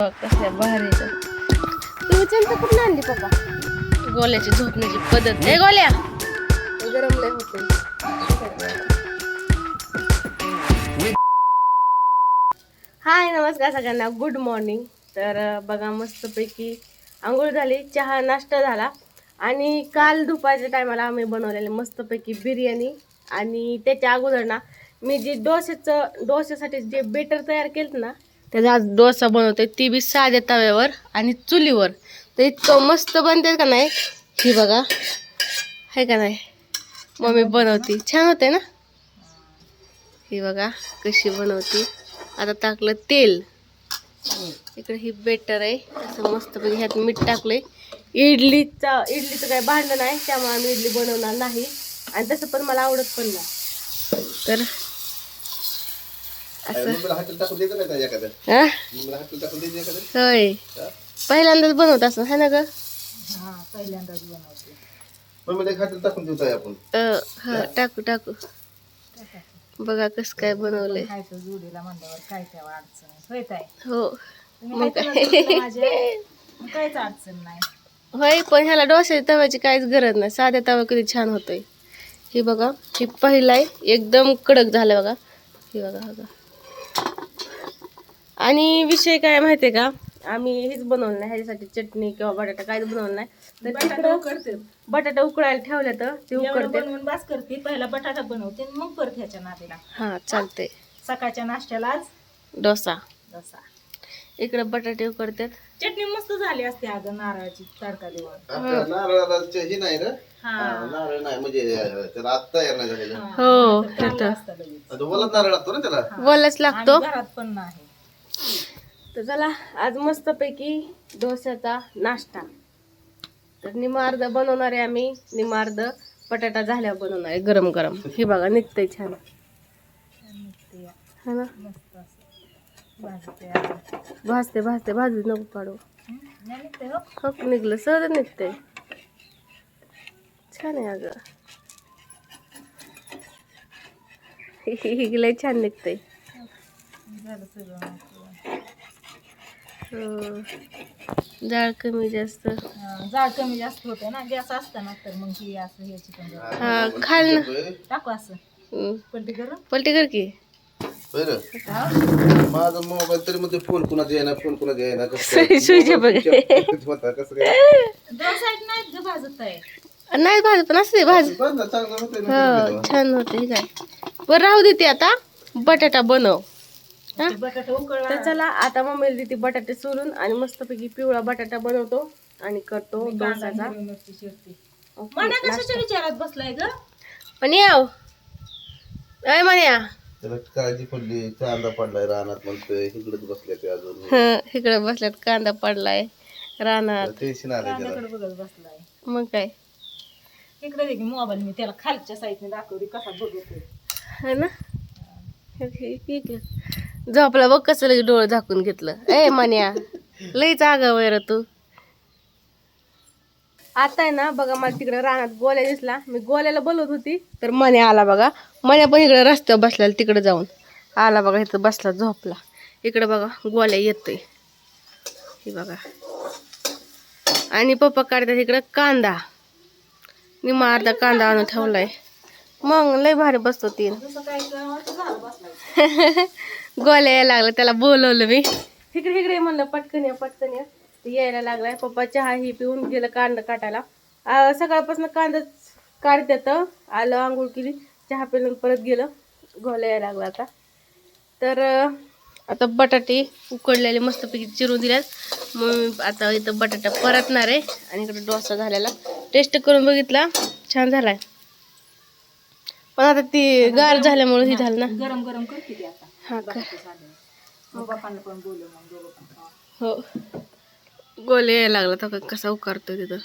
कसल्या भारी तू चिंता कुठून आणली पप्पा? गोल्याची झोपण्याची पद्धत आहे. गोल्या गरम लय होते. हाय नमस्कार सगळ्यांना, गुड मॉर्निंग. तर बघा मस्तपैकी आंघोळ झाली, चहा नाश्ता झाला आणि काल दुपारच्या टायमाला आम्ही बनवलेले मस्तपैकी बिर्याणी. आणि त्याच्या अगोदर ना मी जी डोश्यासाठी जे बेटर तयार केलं ना त्याचा आज डोसा बनवते, ती बी साध्या तव्यावर आणि चुलीवर. तर इतकं मस्त बनते का नाही, ही बघा आहे का नाही, मम्मी बनवती छान होते ना. ही बघा कशी बनवती. आता टाकलं तेल, इकडे ही बेटर आहे असं मस्तपैकी, ह्यात मीठ टाकलंय. इडलीचं काही भांडण नाही, त्यामुळे आम्ही इडली बनवणार नाही आणि तसं पण मला आवडत पण नाही. तर होय पहिल्यांदाच बनवत असं है ना ग? पहिल्यांदाच बनवते. हा टाकू टाकू बघा कस काय बनवलंय. जोडीला म्हणल्यावर काय त्या अडचण होत आहे. हो मग काहीच अडचण नाही. होय, पण ह्याला डोश्याच्या तव्याची काहीच गरज नाही, साध्या तवा किती छान होतोय. हे बघा ही पहिला आहे, एकदम कडक झालं बघा. हे बघा बघा. आणि विषय काय माहितीये का, आम्ही हेच बनवलं नाही, ह्याच्यासाठी चटणी किंवा बटाटा काहीच बनवलं नाही. तर तिकडं बटाटा उकळायला ठेवले तर ते उकडते बनवून बास करते. पहिला बटाटा बनवते मग परत ह्याच्या नादीला. हा चालते. सकाळच्या नाश्त्याला आज डोसा. डोसा. इकडे बटाटे उकडतात. चटणी मस्त झाली असते अगं, नारळाची तडका देऊन. नारळाची नाही ना, नारळ नाही म्हणजे त्याला आत्ता येणार झालेलं. हो वलच नारळ लागतो ना त्याला, वलच लागतो. घरात पण नाही. तर चला आज मस्तपैकी डोस्याचा नाश्ता. तर निमार्द बनवणार आहे आम्ही, निमार्द बटाटा झाल्यावर बनवणार आहे गरम गरम. हे बघा निघतंय छान है ना. भाजते भाजते भाजू नको काढू. हो निघलं, सहज निघतंय. छान आहे अगं, लय छान निघतंय. जाळ कमी जास्त होते ना गॅस असताना, तर मग ही असं हे चिकन हा खाल ना टाकू असं पलटी करून. पलटी कर की. माझा मोबाईल तरी मध्ये फोन कुणाचा येणार, फोन कुणाचा येणार, सुईच्या बघ कसं काय दोन साईड नाहीत ग भाजत आहे. नाही भाज पण असते भाज. हो छान होते. काय बरं राहू दे ते, आता बटाटा बनव. बटाटा उकळला. तर चला आता मम्मीला देते बटाटे सोलून आणि मस्तपैकी पिवळा बटाटा बनवतो आणि करतो डोसाचा. मना कशाच्या विचारात बसलाय ग? पण याव अय म्हण्या, त्याला काळजी पडली, कांदा पडलाय रानात म्हणतोय, इकडेच बसले ते अजून. इकडे बसल्यात, कांदा पडलाय रानात. टेन्शन आलंय त्याला. बघत बसलाय. मग काय इकडे दे की मोबाईल, मी त्याला खालच्या साईडने दाखवते कसा बघतोय है ना. ठीक आहे. झोपला बघ कसं लगे डोळं झाकून घेतलं. ए मन्या लईच आगाव आहे रे तू. आता आहे ना बघा, मला तिकडे रानात गोल्या दिसला, मी गोल्याला बोलवत होती तर मन्या आला बघा. मन्या पण इकडे रस्त्यावर बसला, तिकडे जाऊन आला बघा, इथं बसला झोपला. इकडे बघा गोल्या येतोय, हे बघा. आणि पप्पा काढतात इकडं कांदा, निम्मा अर्धा कांदा आणून ठेवलाय. मग लय भारी बसतो तीन. गोल्या यायला लागला, त्याला बोलवलं मी, इकडे इकडे म्हणलं पटकन या पटकन या. यायला लागलाय. पप्पा चहा ही पिऊन गेलं कांदा काटायला. सकाळपासून कांदाच काढतात. आलं, आंघोळ केली, चहा पिऊन परत गेलं. गोल्या यायला लागला आता. तर आता बटाटे उकडलेले मस्तपैकी चिरून दिल्यात. मग आता इथं बटाटा परतणार आहे आणि इकडे डोसा झालेला टेस्ट करून बघितला, छान झालाय. पण आता ती गार झाल्यामुळे हे झालं ना. गरम गरम करते ती आता. हा का बापांना पण बोलू मग दोघं पण खावा. हो. गोले यायला लागला तर कसा उकारतोय तिथं.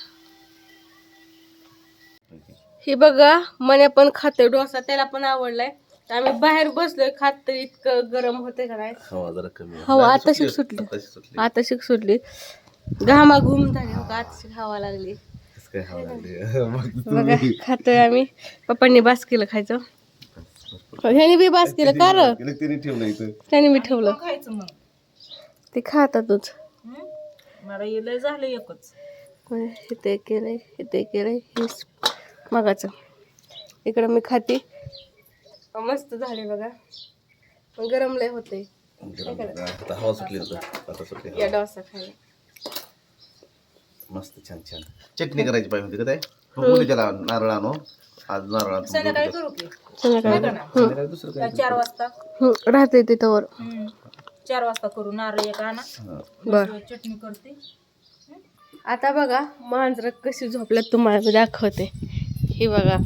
हे बघा मने पण खातोय डोसा, त्याला पण आवडलाय. आम्ही बाहेर बसलोय खात, तर इतकं गरम होते का नाही. हवा जरा कमी, हवा आता शिक सुटली, आता शिक सुटली. घामा घुम झाली बघा, आता शिक हवा लागली. बघा खातोय आम्ही. पप्पांनी बास केलं खायचं, ह्यानी बी बास केलं. का र त्याने मी ठेवलं खायचं मग ते खातातच. मला हे लय झालं एकच. इथे केलंय, इथे केलंय, हेच मगाचं. इकडं मी खाते. मस्त झाले बघा, पण गरम लय होते. हवा सुटली आता सुटली. या डोसा खायला मस्त छान छान चटणी करायची पाहिजे होती का ते त्याला नारळ आणू आज नारळ संध्याकाळी करू की संध्याकाळी दुसरं काय 4 वाजता. राहते तिथं 4 वाजता करू. नारळ एक आणा, बर. चटणी करते. आता बघा मांजर कशी झोपल्यात तुम्हाला मी दाखवते. ही बघा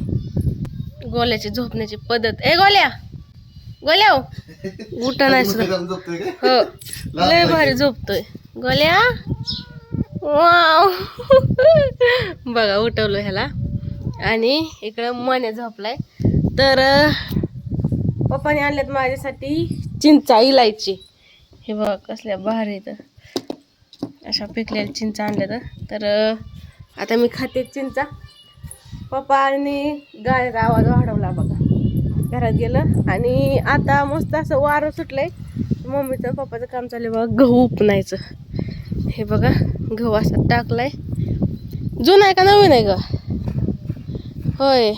गोल्याची झोपण्याची पद्धत. ए गोल्या, गोल्या उठा नाही सुद्धा. हो लय भारी झोपतोय गोल्या. वाव बघा उठवलं ह्याला. आणि इकडं मने झोपलाय. तर पप्पाने आणल्यात माझ्यासाठी चिंचा इलायची. हे बघा कसल्या भारी तर अशा पिकलेल्या चिंचा आणल्या. तर आता मी खाते चिंचा. पप्पाने गाण्याचा आवाज वाढवला बघा, घरात गेलं. आणि आता मस्त असं वारं सुटलंय. मम्मीचं पप्पाचं काम चाललंय बघा गहू उपणायचं. हे बघा गहू असा टाकलाय. जुना आहे का नवीन आहे का? होय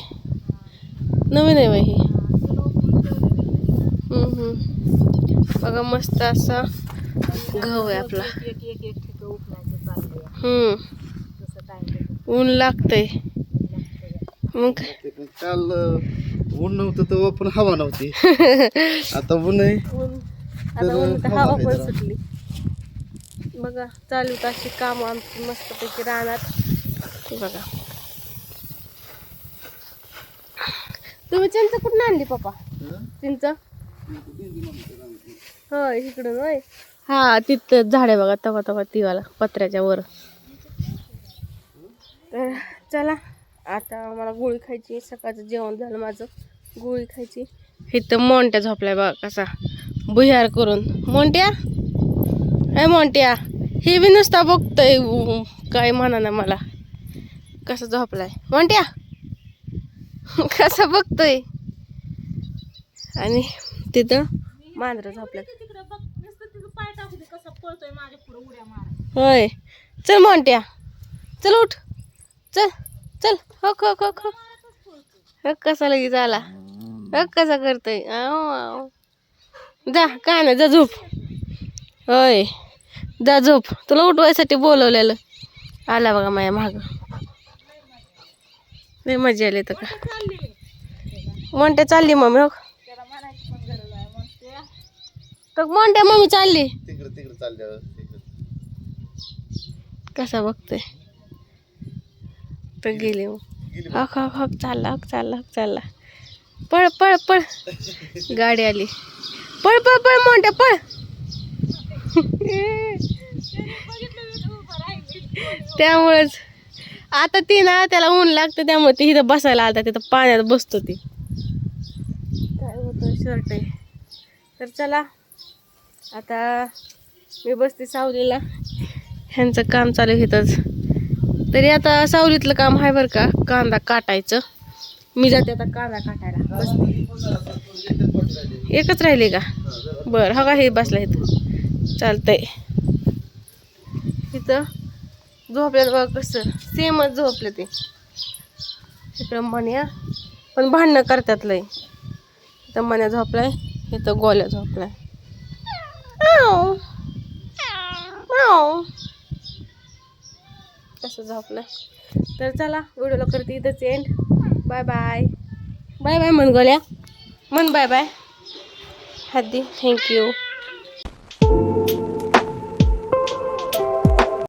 नवीन आहे बाई ही. बघा मस्त असा गहू आहे आपला. एक एक एक ठिकाण उपणायचं चाललंय. तसं काय ऊन लागतंय. मग काल ऊन नव्हतं तेव्हा पण हवा नव्हती. आता ऊन आहे. आता ऊन तर हवा पण सुटली. बघा चालू अशी काम आमची मस्तपैकी राहणार. बघा तुम्ही चिंच कुठून आणली पप्पा? चिंच होय इकडून होय. हा तिथं झाड आहे बघा तवा तवा तीवाला पत्र्याच्या वर. तर चला आता मला गोळी खायची. सकाळचं जेवण झालं माझं, गोळी खायची. इथं मोंट्या झोपलाय बघा कसा बुहार करून. मोंट्या हे मोंट्या हे बी नुसता बघतोय काय म्हणा ना मला. कसा झोपलाय मोंट्या कसा बघतोय. आणि तिथं मांजर झोपल्यात. तिकडे बघ नुसतं तिचं पाय टाकू दे कसा पळतोय माझ्या पुढे उड्या मारा. होय चल मोंट्या चल उठ चल चल. हक हक हक हक कसा लगेच आला. हक कसा करतोय. आव जा काय नाही जा झोप. होय जा झोप. तुला उठवायसाठी बोलवलेलं. आला बघा माझ्या माग. लय मजा आली तर का मोंट्या चालली मम्मी. हो त्याला म्हणायची पण गरज आहे म्हणते. तर मोंट्या मम्मी चालली. तिकडे तिकडे चालल्यावर कसा बघतोय तर गेली मग. हक हक हक चालला हक चालला हक चालला. पळ पळ पळ गाडी आली. पळ पळ पळ मोंट्या पळ. त्यामुळेच आता ती ना त्याला ऊन लागतं त्यामुळे ती इथं बसायला आलता. तिथं पाण्यात बसतो ती. काय होतं शर्ट आहे. तर चला आता मी बसते सावलीला. ह्यांचं काम चालू इथंच. तरी आता सावलीतलं काम आहे बरं का. कांदा काटायचं. मी जाते आता कांदा काटायला बसते. एकच राहिले का? बरं हा का हे बसला इथं चालतंय. इथं झोपल्यात बघा कसं सेमच झोपलं ते. इकडं मन्या पण भांडणं करतात लय. इथं मन्या झोपलाय, इथं गोल्या झोपलाय. आव आव कसं झोपलाय. तर चला व्हिडिओला करते इथंच end. Bye bye. Bye bye म्हण गोल्या म्हण बाय बाय. हद्दी थँक्यू.